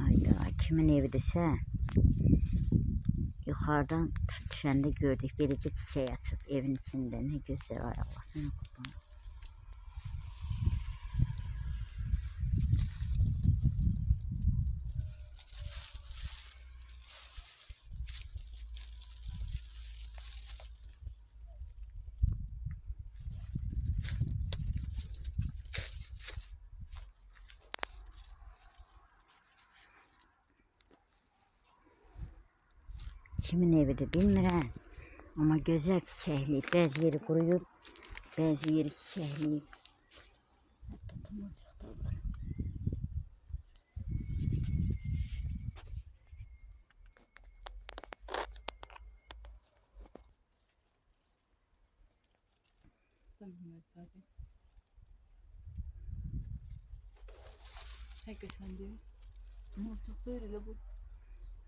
Ayda kimin evidirsə yuxarıdan düşəndə gördük beləcə çiçək açıb evin içində. Nə gözəl, ay Allah sənə qurban. Kimin evidir bilmirəm. Amma gözəl çiçəkliyib. Bəzi yeri quruyub, bəzi yeri çiçəkliyib. Hətta tomacıq da var. Hakikaten diyor. Tomurcuk böyle bu.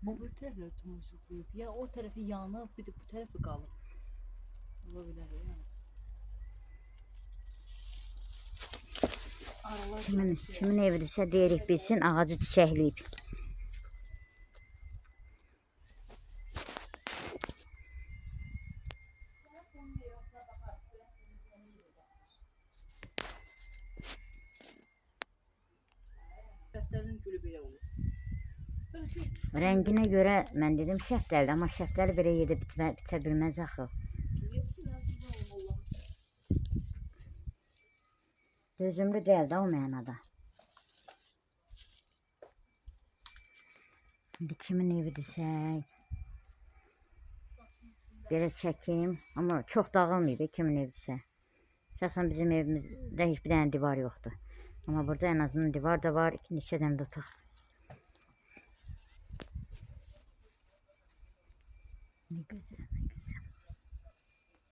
Bu bir tarafı tomurcukluyup. Ya o tarafı yanıp bir de bu tarafı kalıp. Olabilir yani. Kimin evidirsə deyirik bilsin, ağacı çiçəkliyib. Şəftəlinin gülü belə olur. Rənginə görə mən dedim şəftəli, amma şəftəli belə yerdə bitə bilməz axı. Dözümlü deyil də o mənada. İndi kimin evidirsə belə çəkim, amma çox dağılmayıb kimin evidirsə. Şəxsən bizim evimizdə heç bir dənə divar yoxdur. Amma burada en azından divar da var, neçə dənə də otaq. Ne güzel, ne güzel.